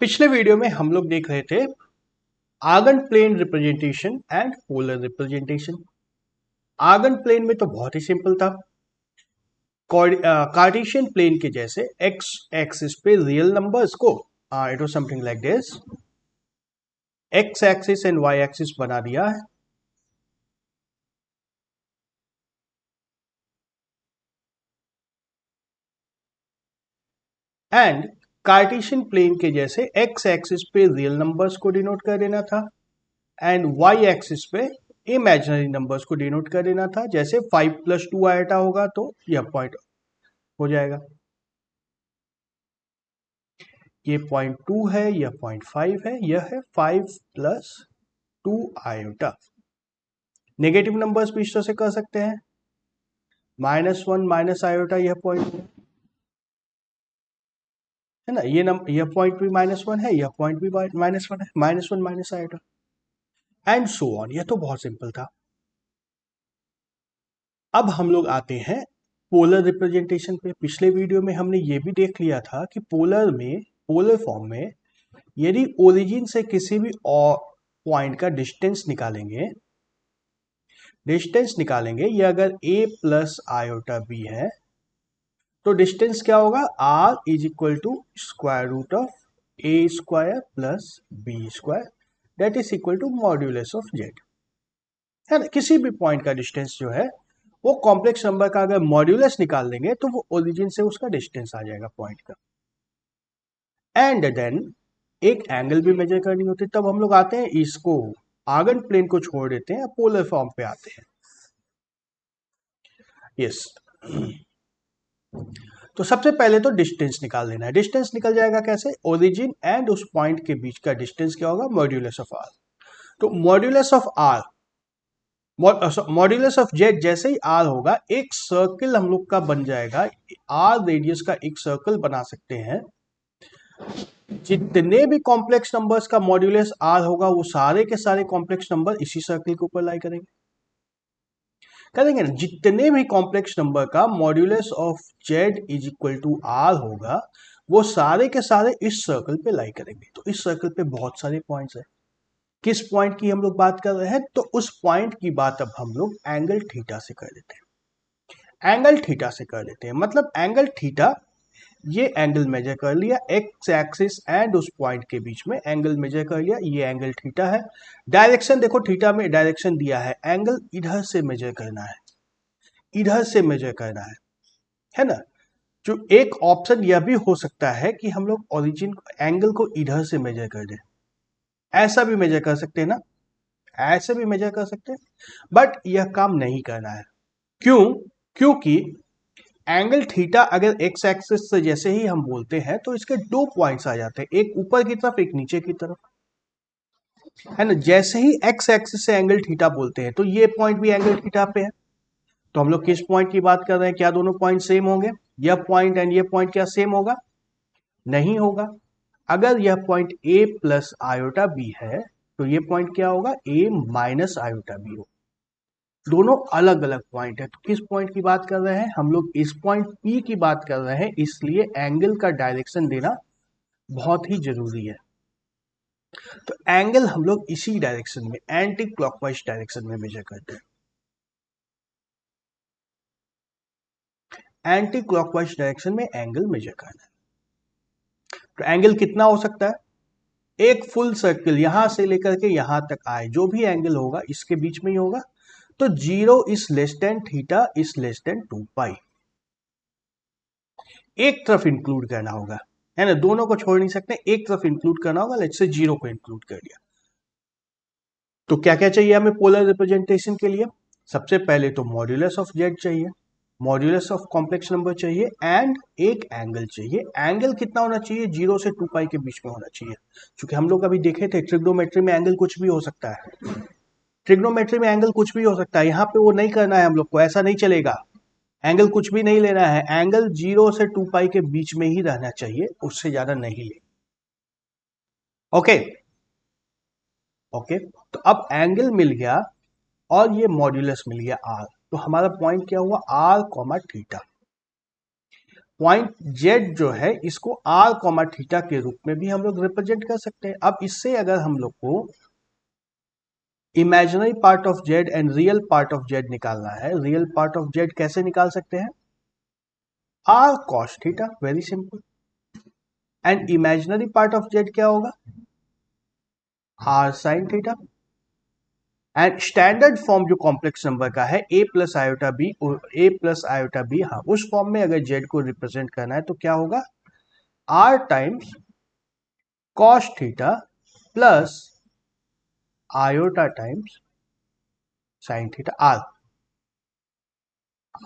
पिछले वीडियो में हम लोग देख रहे थे Argand plane representation and polar representation. Argand plane में तो बहुत ही सिंपल था। कार्टेशियन प्लेन के जैसे एक्स एक्सिस पे रियल नंबर्स को it was something like this, x axis and y axis बना दिया है। एंड कार्टेशियन प्लेन के जैसे एक्स एक्सिस पे रियल नंबर्स को डिनोट कर देना था एंड वाई एक्सिस पे इमेजिनरी नंबर्स को डिनोट कर देना था। जैसे 5 + 2 आएटा होगा तो यह पॉइंट हो जाएगा, ये 0.2 है, यह 0.5 है, यह है 5 + 2 आयोटा। नेगेटिव नंबर्स भी इस तरह से कर सकते हैं, -1 माइनस आयोटा, यह पॉइंट है ना, यह पॉइंट भी -1 है, यह पॉइंट भी -1 है, -1 minus iota and so on. यह तो बहुत सिंपल था। अब हम लोग आते हैं पोलर रिप्रेजेंटेशन पे। पिछले वीडियो में हमने ये भी देख लिया था कि पोलर फॉर्म में यदि ओरिजिन से किसी भी पॉइंट का डिस्टेंस निकालेंगे, ये अगर a + आयोटा b है तो डिस्टेंस क्या होगा, r = √a² + b² that is equal to modulus of z, है ना। किसी भी पॉइंट का डिस्टेंस जो है वो कॉम्प्लेक्स नंबर का अगर मॉड्यूलस निकाल देंगे तो वो ओरिजिन से उसका डिस्टेंस आ जाएगा पॉइंट का। एंड देन एक एंगल भी मेजर करनी होती है। तब हम लोग आते हैं, इसको आर्गन प्लेन को छोड़ देते हैं, पोलर फॉर्म पे आते हैं। यस तो सबसे पहले तो डिस्टेंस निकाल लेना है। डिस्टेंस निकल जाएगा कैसे, ओरिजिन एंड उस पॉइंट के बीच का डिस्टेंस क्या होगा, मॉड्यूलस ऑफ आर। तो मॉड्यूलस ऑफ जेड जैसे ही आर होगा, एक सर्कल हम लोग का बन जाएगा। आर रेडियस का एक सर्कल बना सकते हैं। जितने भी कॉम्प्लेक्स नंबर्स का मॉड्यूलस आर होगा वो सारे के सारे कॉम्प्लेक्स नंबर इसी सर्कल के ऊपर लाई करेंगे ना। जितने भी कॉम्प्लेक्स नंबर का मॉड्यूलस ऑफ जेड = आर होगा वो सारे के सारे इस सर्कल पे लाई करेंगे। तो इस सर्कल पे बहुत सारे पॉइंट्स हैं। किस पॉइंट की हम लोग बात कर रहे हैं, तो उस पॉइंट की बात अब हम लोग एंगल थीटा से कर देते हैं। मतलब एंगल थीटा, ये एंगल मेजर कर लिया, एक्स एक्सिस एंड उस पॉइंट के बीच में एंगल मेजर कर लिया, ये एंगल थीटा है। डायरेक्शन देखो, थीटा में डायरेक्शन दिया है, एंगल इधर से मेजर करना है ना। जो एक ऑप्शन यह भी हो सकता है कि हम लोग ओरिजिन एंगल को इधर से मेजर कर दें, ऐसा भी मेजर कर सकते हैं ना, ऐसे भी मेजर कर सकते हैं, बट यह काम नहीं करना है। क्यों? क्योंकि एंगल थीटा अगर एक्स एक्सिस से जैसे ही हम बोलते हैं तो इसके दो पॉइंट्स आ जाते हैं, एक ऊपर की तरफ, एक नीचे की तरफ, है ना। जैसे ही एक्स एक्सिस से एंगल थीटा बोलते हैं तो ये पॉइंट भी एंगल थीटा पे है। तो हम लोग किस पॉइंट की बात कर रहे हैं, क्या दोनों पॉइंट सेम होंगे? यह पॉइंट एंड ये पॉइंट क्या सेम होगा? नहीं होगा। अगर यह पॉइंट a + आयोटा b है तो ये पॉइंट क्या होगा, a - आयोटा b होगा। दोनों अलग अलग पॉइंट है। तो किस पॉइंट की बात कर रहे हैं हम लोग, इस पॉइंट P की बात कर रहे हैं, इसलिए एंगल का डायरेक्शन देना बहुत ही जरूरी है। तो एंगल हम लोग इसी डायरेक्शन में, एंटी क्लॉकवाइज डायरेक्शन में मेजर करते हैं। एंटी क्लॉकवाइज डायरेक्शन में एंगल मेजर करना है। तो एंगल कितना हो सकता है, एक फुल सर्कल यहां से लेकर के यहां तक आए, जो भी एंगल होगा इसके बीच में ही होगा। तो 0 < थीटा < 2π, एक तरफ इंक्लूड करना होगा, है ना। दोनों को छोड़ नहीं सकते, एक तरफ इंक्लूड करना होगा। लेट्स से 0 को इंक्लूड कर दिया। तो क्या क्या चाहिए हमें पोलर रिप्रेजेंटेशन के लिए? सबसे पहले तो मॉड्यूलस ऑफ जेड चाहिए, मॉड्यूलस ऑफ कॉम्प्लेक्स नंबर चाहिए एंड एक एंगल चाहिए। एंगल कितना होना चाहिए, 0 से 2π के बीच में होना चाहिए। क्योंकि हम लोग अभी देखे थे ट्रिग्नोमेट्री में एंगल कुछ भी हो सकता है, ट्रिग्नोमेट्री में एंगल कुछ भी हो सकता है। यहाँ पे वो नहीं करना है हम लोग को, ऐसा नहीं चलेगा। एंगल कुछ भी नहीं लेना है, एंगल 0 से 2π के बीच में ही रहना चाहिए, उससे ज्यादा नहीं ले। ओके ओके, तो अब एंगल मिल गया और ये मॉड्यूलस मिल गया आर। तो हमारा पॉइंट क्या हुआ, r, थीटा। पॉइंट जेड जो है इसको आर कॉमा थीटा के रूप में भी हम लोग रिप्रेजेंट कर सकते हैं। अब इससे अगर हम लोग को imaginary part of Z and real part of z निकालना है, रियल पार्ट ऑफ जेड कैसे निकाल सकते हैं? R cos theta, very simple. And imaginary part of z क्या होगा? R sine theta. And standard form जो कॉम्प्लेक्स नंबर का है a plus iota b, a plus iota b, हाँ उस फॉर्म में अगर जेड को रिप्रेजेंट करना है तो क्या होगा? R times cos theta plus iota times sine theta. R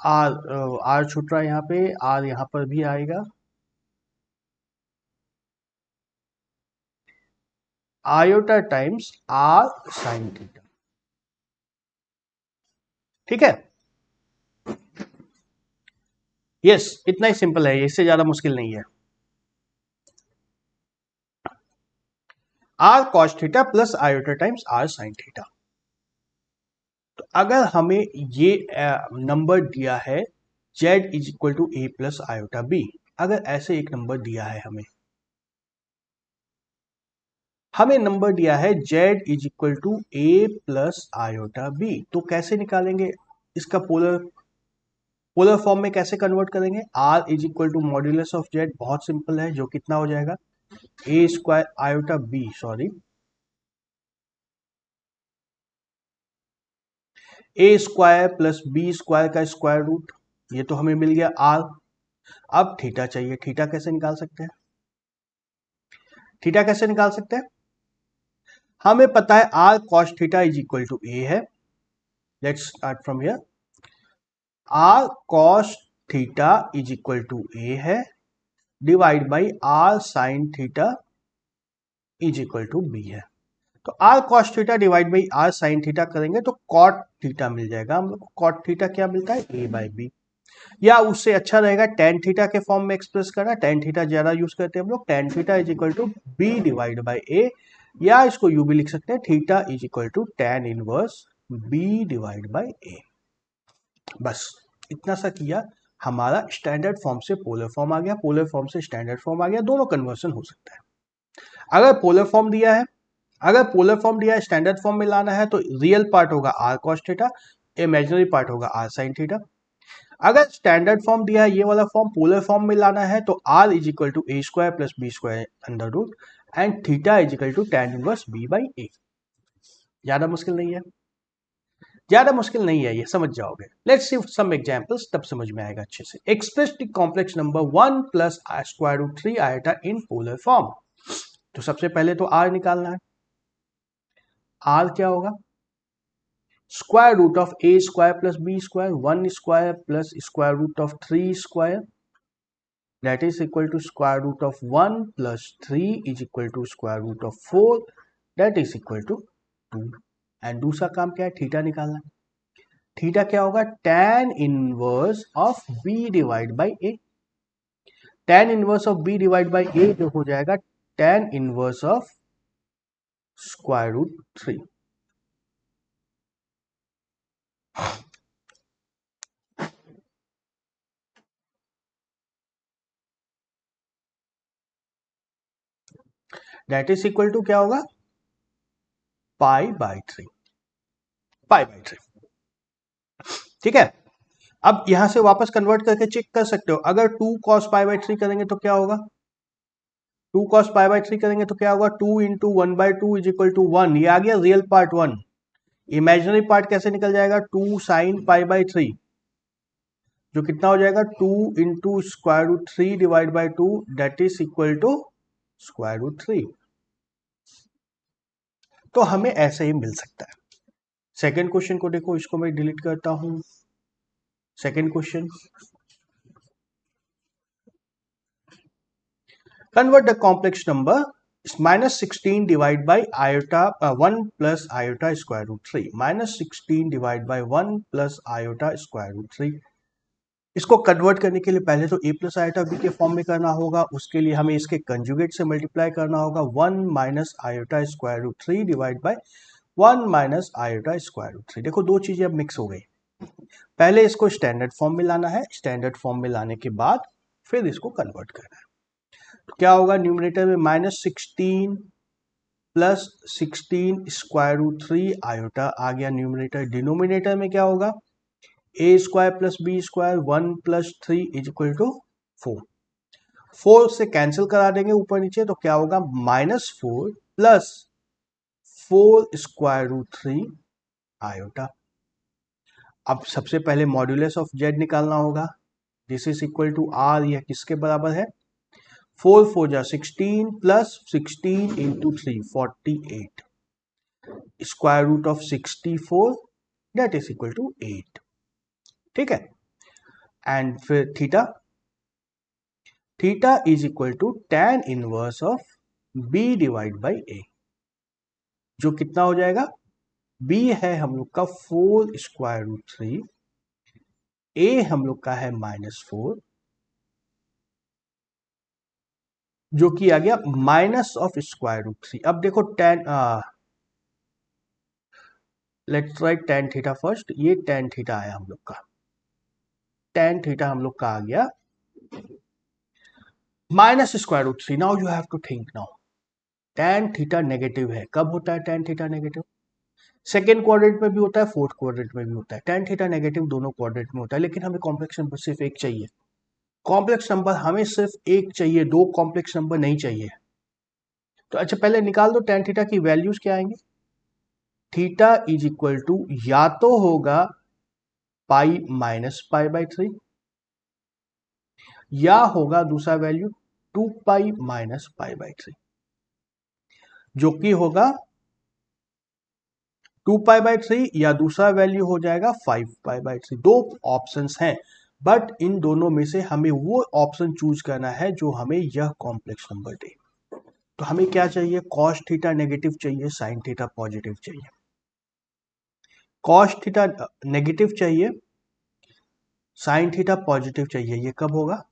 r r छूट रहा है यहाँ पे, आर यहाँ पर भी आएगा। Iota times r sine theta, ठीक है। यस, इतना ही सिंपल है, इससे ज्यादा मुश्किल नहीं है। R cos theta plus iota times r sine theta. तो अगर हमें ये नंबर दिया है z is equal to a plus iota b, अगर ऐसे एक नंबर दिया है हमें नंबर दिया है z is equal to a plus iota b, तो कैसे निकालेंगे इसका पोलर फॉर्म में कैसे कन्वर्ट करेंगे? r is equal to modulus of z, बहुत सिंपल है, जो कितना हो जाएगा? A square iota b, sorry a square plus b square का स्क्वायर रूट, ये तो हमें मिल गया r। अब थीटा चाहिए, थीटा कैसे निकाल सकते हैं? थीटा कैसे निकाल सकते हैं? हमें पता है r cos theta is equal to a है। Let's start from here. r cos theta is equal to a है, divide by r sin theta is equal to b है। तो r cos theta divide by r sin theta करेंगे तो cot theta मिल जाएगा हम लोग को। cot थीटा क्या मिलता है? a by b. या उससे अच्छा रहेगा tan थीटा के फॉर्म में एक्सप्रेस करना, tan थीटा ज्यादा यूज करते हैं हम लोग। tan theta is equal to b divide by a, या इसको यू भी लिख सकते हैं, theta is equal to tan inverse b divide by a. बस इतना सा किया, हमारा स्टैंडर्ड फॉर्म से पोलर फॉर्म आ गया, पोलर फॉर्म से स्टैंडर्ड फॉर्म आ गया, दोनों कन्वर्सन हो सकता है। अगर पोलर फॉर्म दिया है, अगर पोलर फॉर्म दिया है स्टैंडर्ड फॉर्म में लाना है तो रियल पार्ट होगा r cos theta, imaginary part होगा आर साइन थीटा। अगर स्टैंडर्ड फॉर्म दिया है ये वाला फॉर्म, पोलर फॉर्म में लाना है तो r is equal to a square plus b square under root and theta is equal to tan inverse b by a. ज्यादा मुश्किल नहीं है, ज्यादा मुश्किल नहीं है, ये समझ जाओगे। लेट्स सी सम एग्जांपल्स, तब समझ में आएगा अच्छे से। Express the complex number 1 plus square root 3 iota in polar form. तो सबसे पहले तो आर निकालना है। आर क्या होगा? Square root of a square plus b square, 1 square plus square root of 3 square, that is equal to square root of 1 plus 3 is equal to square root of 4, that is equal to 2। And दूसरा काम क्या है? Theta निकालना है। Theta क्या होगा? tan inverse of b divide by a. tan inverse of b divide by a जो हो जाएगा tan inverse of square root 3। That is equal to क्या होगा? पाई बाई 3, पाई बाई 3, ठीक है। अब यहां से वापस कन्वर्ट करके चेक कर सकते हो, अगर 2 cos पाई बाई 3 करेंगे तो क्या होगा? 2 cos पाई बाई 3 करेंगे तो क्या होगा? 2 into 1 by 2 is equal to 1, ये आ गया रियल पार्ट 1। इमेजिनरी पार्ट कैसे निकल जाएगा? 2 साइन पाई बाई 3, जो कितना हो जाएगा? 2 into square root 3 divide by 2, that is equal to square root 3। तो हमें ऐसे ही मिल सकता है। सेकेंड क्वेश्चन को देखो, इसको मैं डिलीट करता हूं। Second question, convert the complex number minus 16 divided by iota 1 plus iota square root 3, minus 16 divided by 1 plus iota square root 3। इसको कन्वर्ट करने के लिए पहले तो a प्लस आयोटा b के फॉर्म में करना होगा, उसके लिए हमें इसके कंजुगेट से मल्टीप्लाई करना होगा। 1 minus iota square root 3 divide by 1 minus iota square root 3। देखो दो चीजें अब मिक्स हो गई। पहले इसको स्टैंडर्ड फॉर्म में लाना है, स्टैंडर्ड फॉर्म में लाने के बाद फिर इसको कन्वर्ट करना है। तो क्या होगा, न्यूमरेटर में -16 प्लस 16 स्क्वायर रूट 3 आयोटा आ गया न्यूमरेटर। डिनोमिनेटर में क्या होगा, a square plus b square 1 plus 3 is equal to 4। 4 से कैंसिल करा देंगे ऊपर नीचे, तो क्या होगा, -4 प्लस 4 स्क्वायर रूट 3 आयोटा। अब सबसे पहले मॉड्यूलस ऑफ जेड निकालना होगा। This is equal to r, यह किसके बराबर है, 4 4 जा 16 plus 16 into 3 48 square root of 64 that is equal to 8। ठीक है, एंड फिर theta, theta is equal to tan inverse of b divide by a, जो कितना हो जाएगा, b है हम लोग का 4 स्क्वायर रूट 3, a हम लोग का है -4, जो कि आ गया माइनस ऑफ स्क्वायर रूट 3। अब देखो tan, let's write tan theta first, ये tan थीटा आया हम लोग का, tan थीटा हम लोग का आ गया minus square root 3। Now you have to think, now tan theta negative है, कब होता है tan theta negative, second quadrant में भी होता है, फोर्थ क्वाड्रेंट में भी होता है। tan थीटा नेगेटिव दोनों क्वाड्रेंट में होता है, लेकिन हमें कॉम्प्लेक्स नंबर सिर्फ एक चाहिए, कॉम्प्लेक्स नंबर हमें सिर्फ एक चाहिए, दो कॉम्प्लेक्स नंबर नहीं चाहिए। तो अच्छा पहले निकाल दो tan थीटा की वैल्यूज क्या आएंगे, थीटा इज इक्वल टू या तो होगा पाई माइनस पाई बाई 3, या होगा दूसरा value 2 pi minus pi by 3, जो कि होगा 2 पाई बाई 3, या दूसरा वैल्यू हो जाएगा 5 पाई बाई 3। दो ऑप्शंस हैं, बट इन दोनों में से हमें वो ऑप्शन चूज करना है जो हमें यह कॉम्प्लेक्स नंबर दे। तो हमें क्या चाहिए, कॉस थीटा नेगेटिव चाहिए, साइन थीटा पॉजिटिव चाहिए। कॉस थीटा नेगेटिव चाहिए, साइन थीटा पॉजिटिव चाहिए। ये कब होगा,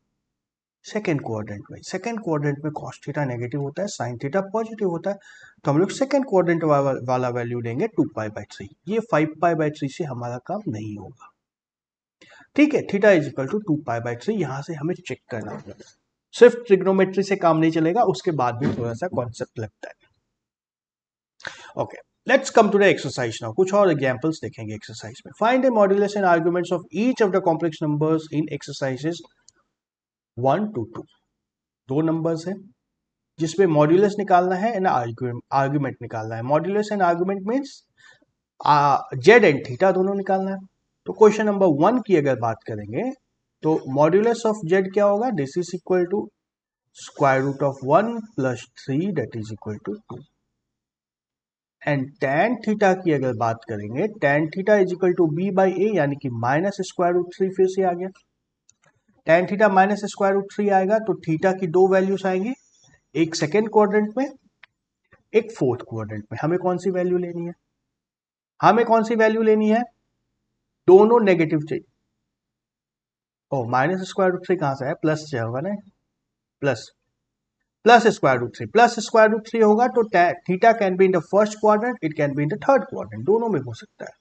सेकेंड क्वाड्रेंट में। सेकेंड क्वाड्रेंट में कॉस थीटा नेगेटिव होता है, साइन थीटा पॉजिटिव होता है, तो हम लोग सेकेंड क्वाड्रेंट वाला वैल्यू लेंगे 2 पाई बाई 3। ये 5 पाई बाई 3 से हमारा काम नहीं होगा। ठीक है, theta is equal to 2 pi by 3, यहां से हमें चेक करना होगा। सिर्फ ट्रिग्नोमेट्री से काम नहीं चलेगा, उसके बाद भी थोड़ा सा कॉन्सेप्ट लगता है। Okay, let's come to the exercise now. कुछ और एग्जांपल्स देखेंगे एक्सरसाइज में। Find the modulus and arguments of each of the complex numbers in exercises 1 to 2। दो नंबर्स हैं जिसमें मॉड्यूलस निकालना है एंड आर्गुमेंट निकालना है। Modulus and argument means Z and theta दोनों निकालना है। तो क्वेश्चन नंबर 1 की अगर बात करेंगे तो मॉड्यूलस ऑफ जेड क्या होगा, this is equal to square root of 1 plus 3 that is equal to 2। And tan theta की अगर बात करेंगे, tan theta is equal to b by a, यानी कि माइनस स्क्वायर रूट 3 फिर से आ गया। tan theta minus square root 3 आएगा तो थीटा की दो वैल्यूज आएंगी, एक सेकेंड क्वाड्रेंट में, एक फोर्थ क्वाड्रेंट में। हमें कौन सी वैल्यू लेनी है, हमें कौन सी वैल्यू लेनी है, दोनों नेगेटिव चाहिए। ओ, माइनस स्क्वायर रूट 3 कहां से है, प्लस से होगा ना, plus plus square root 3, plus square root 3 होगा तो theta can be in the first quadrant, it can be in the third quadrant, दोनों में हो सकता है।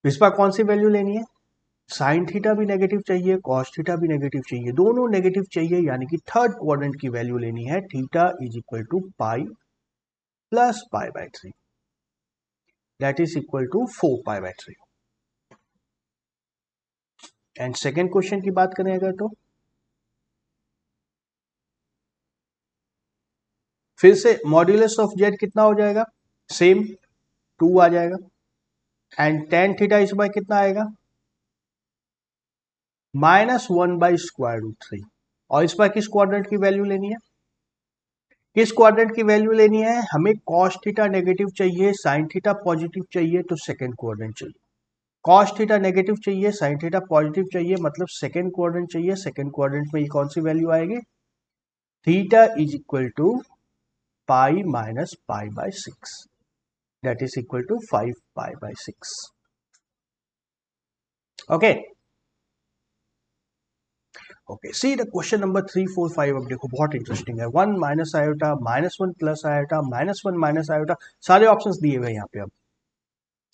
इस पर कौन सी वैल्यू लेनी है, साइन थीटा भी नेगेटिव चाहिए, कॉस थीटा भी नेगेटिव चाहिए, दोनों नेगेटिव चाहिए, यानी कि थर्ड क्वाड्रेंट की वैल्यू लेनी है। Theta is equal to pi plus pi by 3 that is equal to 4 pi by 3। And second question की बात करें अगर तो फिर से मॉड्यूलस ऑफ जेड कितना हो जाएगा, सेम 2 आ जाएगा। एंड tan थीटा इस बार कितना आएगा, -1 बाई स्क्वायर रूट 3। और इस पर किस क्वाड्रेंट की वैल्यू लेनी है, किस क्वाड्रेंट की वैल्यू लेनी है, हमें cos थीटा नेगेटिव चाहिए, sin थीटा पॉजिटिव चाहिए, तो सेकेंड क्वाड्रेंट चाहिए। cos थीटा नेगेटिव चाहिए, sin थीटा पॉजिटिव चाहिए, मतलब सेकेंड क्वाड्रेंट चाहिए। सेकेंड क्वाड्रेंट में ये कौन सी वैल्यू आएगी, theta is equal to pi minus pi by 6 that is equal to 5 pi by 6। Okay okay, see the question number 3 4 5। अब देखो बहुत इंटरेस्टिंग है। 1 minus iota, -1 plus iota, -1 minus iota, सारे ऑप्शंस दिए हुए हैं यहाँ पे। अब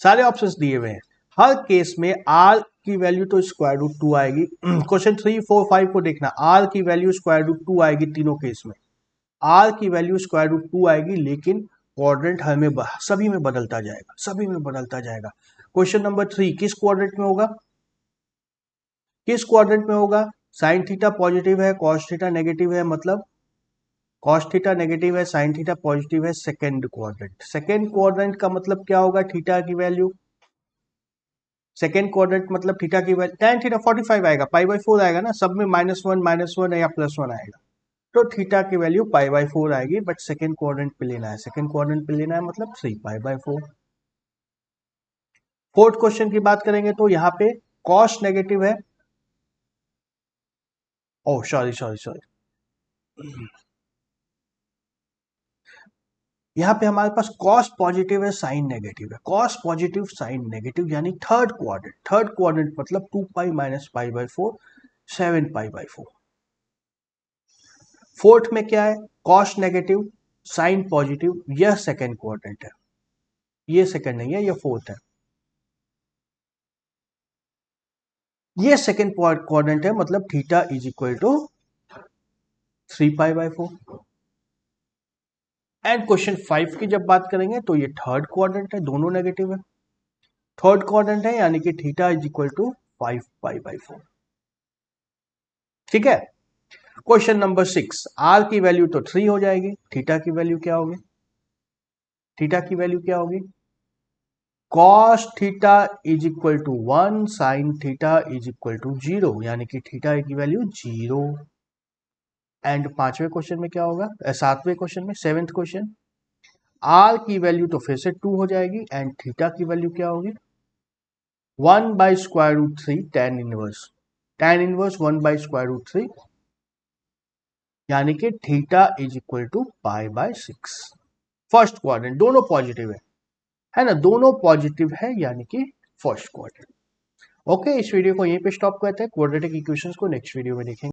सारे ऑप्शंस दिए हुए हैं। हर केस में आर की वैल्यू तो स्क्वायर रूट 2 आएगी। क्वेश्चन 3, 4, 5 को देखना, आर की वैल्यू स्क्वायर रूट 2 आएगी तीनों केस में, आर की वैल्यू स्क्वायर रूट 2 आएगी, लेकिन क्वाड्रेंट हमें सभी में बदलता जाएगा, सभी में बदलता जाएगा। क्वेश्चन नंबर 3 किस क्वाड्रेंट में होगा, किस क्वाड्रेंट में होगा, साइन थीटा पॉजिटिव है, कॉस थीटा नेगेटिव है, मतलब कॉस थीटा नेगेटिव है, साइन थीटा पॉजिटिव है, सेकेंड क्वाड्रेंट। सेकेंड क्वाड्रेंट का मतलब क्या होगा, थीटा की वैल्यू, सेकेंड क्वाड्रेंट मतलब थीटा की वैल्यू tan थीटा 45 आएगा, पाई/4 आएगा ना, सब में -1 या +1 आएगा, तो थीटा की वैल्यू पाई/4 आएगी, बट सेकेंड क्वाड्रेंट पे लेना है, सेकेंड क्वाड्रेंट पे लेना है मतलब 3 पाई/4। फोर्थ क्वेश्चन की बात करेंगे तो यहाँ पे कॉस नेगेटिव है, ओह सॉरी, यहाँ पे हमारे पास कॉस पॉजिटिव है, साइन नेगेटिव है, कॉस पॉजिटिव साइन नेगेटिव, यानी थर्ड क्वाड्रेंट, थर्ड क्वाड्रेंट मतलब 2 पाई माइनस पाई/4, 7 पाई/4। फोर्थ में क्या है, कॉस नेगेटिव साइन पॉजिटिव, यह सेकेंड क्वाड्रेंट है, ये सेकेंड नहीं है, ये फोर्थ है, ये सेकेंड क्वाड्रेंट है, मतलब थीटा इज इक्वल टू 3 पाई/4। एंड क्वेश्चन 5 की जब बात करेंगे तो ये थर्ड क्वाड्रेंट है, दोनों नेगेटिव है, थर्ड क्वाड्रेंट है, यानी कि थीटा इज इक्वल टू 5 पाई/4। ठीक है। क्वेश्चन नंबर 6, आर की वैल्यू तो 3 हो जाएगी, थीटा की वैल्यू क्या होगी, थीटा की वैल्यू क्या होगी, cos theta is equal to 1, sine theta is equal to 0, यानी कि थीटा की वैल्यू 0। एंड पांचवें क्वेश्चन में क्या होगा, सातवें क्वेश्चन में, सेवेंथ क्वेश्चन, आर की वैल्यू तो फिर से 2 हो जाएगी, एंड थीटा की वैल्यू क्या होगी, 1/√3 tan इनवर्स, tan इनवर्स 1/√3, यानी कि थीटा इज इक्वल टू पाई/6। फर्स्ट क्वाड्रेंट, दोनों पॉजिटिव है ना, दोनों पॉजिटिव है, यानी कि फर्स्ट क्वाड्रेंट। ओके, इस वीडियो को यहीं पे स्टॉप करते हैं, क्वाड्रेटिक इक्वेशंस को नेक्स्ट वीडियो में देखेंगे।